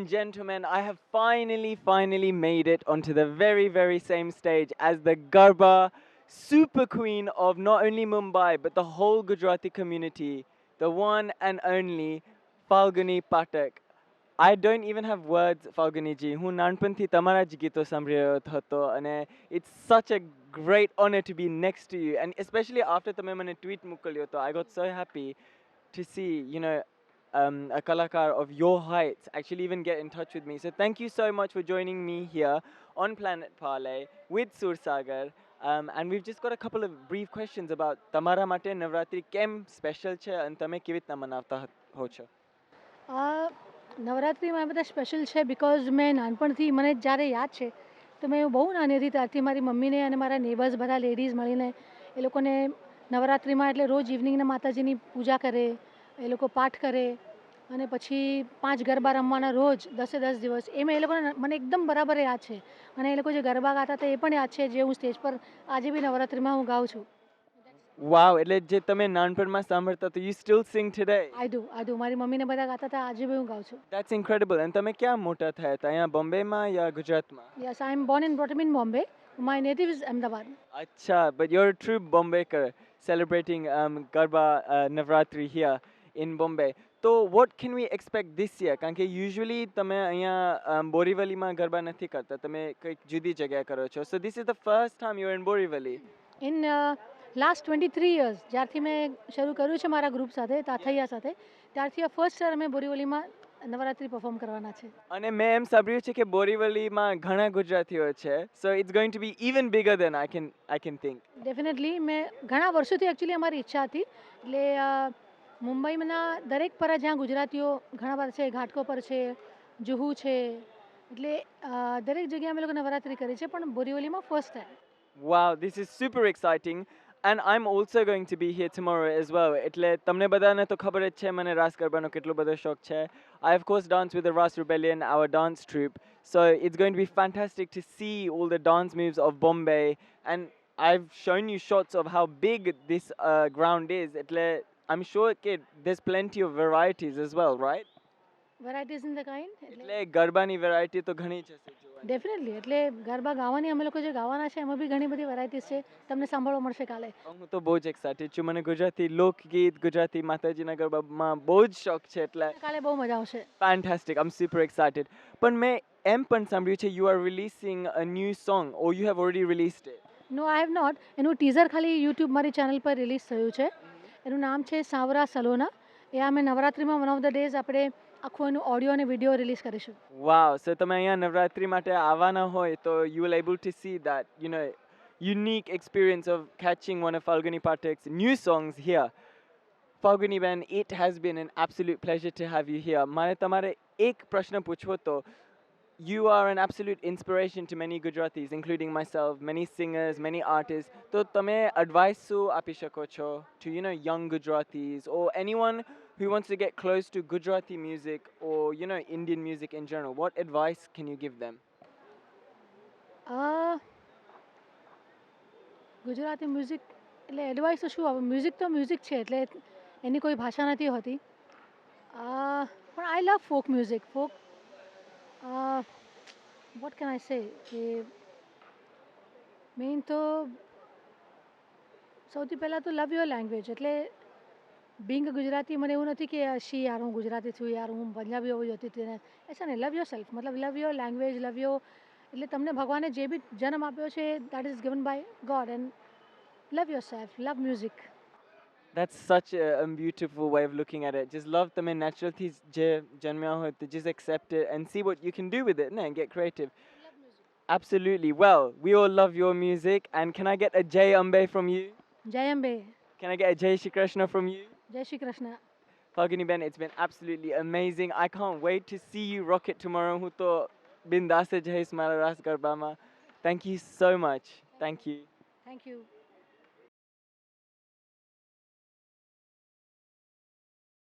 and gentlemen, I have finally made it onto the very same stage as the Garba super queen of not only Mumbai but the whole Gujarati community, the one and only Falguni Patak. I don't even have words, Falguni ji. હું નાનપણથી તમારા જ ગીતો સાંભળી રહ્યો હતો અને it's such a great honor to be next to you, and especially after તમે મને tweet મોકલ્યો તો I got so happy to see, a kalakar of your heights actually even get in touch with me. So thank you so much for joining me here on Planet Parlay with Sursagar. And we've just got a couple of brief questions about Tamara Mate Navratri Kem special che and Tame Kivitna Manavta Hocha. નવરાત્રિમાં બધા special છે because મેં નાનપણથી મને જ્યારે યાદ છે તો મેં બહુ નાની હતી ત્યારથી મારી મમ્મીને અને મારા નેબર્સ બધા લેડીઝ મળીને એ લોકોને નવરાત્રિમાં એટલે રોજ ઇવનિંગના માતાજીની પૂજા કરે, એ લોકો પાઠ કરે અને પછી 5 ગરબા રમવાના રોજ 10 દિવસ. એમાં એ લોકોને મને એકદમ બરાબર યાદ છે અને એ લોકો જે ગરબા ગાતા હતા એ પણ યાદ છે, જે હું સ્ટેજ પર આજે બી નવરાત્રિમાં હું ગાઉં છું. Wow, એટલે જે તમે નાનપણમાં સાંભળતા તો you still sing today. I do મારી મમ્મીને બધા ગાતા હતા, આજે બી હું ગાઉં છું. That's incredible. And તમે ક્યાં મોટા થયા હતા? અહીંયા બોમ્બેમાં યા ગુજરાતમાં? Yes, I am born and brought up in Bombay. My native is Ahmedabad. Acha, but you're a true Bombaykar celebrating Garba Navratri here in Bombay. So what can we expect this year? કારણ કે usually તમે અહીંયા બોરીવલીમાં ગરબા નથી કરતા, તમે કંઈક જુદી જગ્યાએ કરો છો. So this is the first time you're in Borivali. In last 23 years જ્યારથી મેં શરૂ કર્યું છે મારા ગ્રુપ સાથે તાથૈયા સાથે, ત્યારથી આ ફર્સ્ટ યર અમે બોરીવલીમાં નવરાત્રિ પરફોર્મ કરવાના છે. અને મેં એમ સાંભળ્યું છે કે બોરીવલીમાં ઘણા ગુજરાતીઓ છે. So it's going to be even bigger than I can think. Definitely મેં ઘણા વર્ષોથી એકચ્યુઅલી અમારી ઈચ્છા હતી, એટલે મુંબઈના દરેક પર જ્યાં ગુજરાતીઓ ઘણા વાર છે, ઘાટકોપર છે, જુહુ છે, એટલે દરેક જગ્યાએ અમે લોકો નવરાત્રિ કરી છે, પણ બોરીવલીમાં first time. Wow, this is super exciting. And I'm also going to be here tomorrow as well. એટલે તમને બધાને તો ખબર જ છે મને રાસ ગરબાનો કેટલો બધો શોખ છે. I of course dance with the Ras Rebellion, our dance troupe. So it's going to be fantastic to see all the dance moves of Bombay. And I've shown you shots of how big this ground is. એટલે I'm sure there's plenty of varieties as well, right? Varieties in the kind એટલે ગરબાની variety તો ઘણી જ હશે જોવાની. Definitely, એટલે ગરબા ગાવાની અમે લોકો જે ગાવાના છે એમાં બી ઘણી બધી વેરાયટીઝ છે, તમને સાંભળવા મળશે કાલે. હું તો બહુ જ એક્સાઇટેડ છું. મને ગુજરાતી લોકગીત, ગુજરાતી માતાજીના ગરબામાં બહુ જ શોખ છે, એટલે કાલે બહુ મજા આવશે. fantastic. I'm super excited. પણ મેં એમ પણ સાંભળ્યું છે you are releasing a new song or you have already released it. No I have not. એનું ટીઝર ખાલી યુટ્યુબ મારી ચેનલ પર રિલીઝ થયું છે. એનું નામ છે સાવરા સલોના. એ અમે નવરાત્રિમાં વન ઓફ ધ ડેઝ આપણે આખું એનું ઓડિયો અને વિડીયો રિલીઝ કરીશું. Wow, so તમે અહીંયા નવરાત્રી માટે આવવાના હોય તો you will able to see that, unique experience of catching one of Falguni Patak's new songs here. Falguni Ben, it has been an absolute pleasure to have you here. મારે તમારે એક પ્રશ્ન પૂછવો તો you are an absolute inspiration to many Gujaratis, including myself, many singers, many artists. So તમે advice શું આપી શકો છો to, young Gujaratis or anyone who wants to get close to Gujarati music or, Indian music in general? What advice can you give them? Gujarati music એટલે advice તો શું આવે, music તો મ્યુઝિક છે, એટલે એની કોઈ ભાષા નથી હોતી. પણ I love folk music. What can I say કે મેઇન તો સૌથી પહેલાં તો લવ યોર લેંગ્વેજ. એટલે બિંગ ગુજરાતી મને એવું નથી કે શી યાર હું ગુજરાતી છું, યાર હું પંજાબી હોવી જોતી હતી ને, એસા નહીં. લવ યોર સેલ્ફ, મતલબ love your language, love your, એટલે તમને ભગવાને જે બી જન્મ આપ્યો છે that is given by God, and love yourself, love music. That's such a beautiful way of looking at it. Just love them in naturally janmya hoy to just accept it and see what you can do with it and get creative. Absolutely. Well, we all love your music, and can I get a Jai Ambe from you? જય Ambe. Can I get a Jai Shri Krishna from you? જય Shri Krishna. Falguni Ben, it's been absolutely amazing. I can't wait to see you rock it tomorrow. Hu to bindas jais mara ras garbama. Thank you so much. Thank you. Thank you.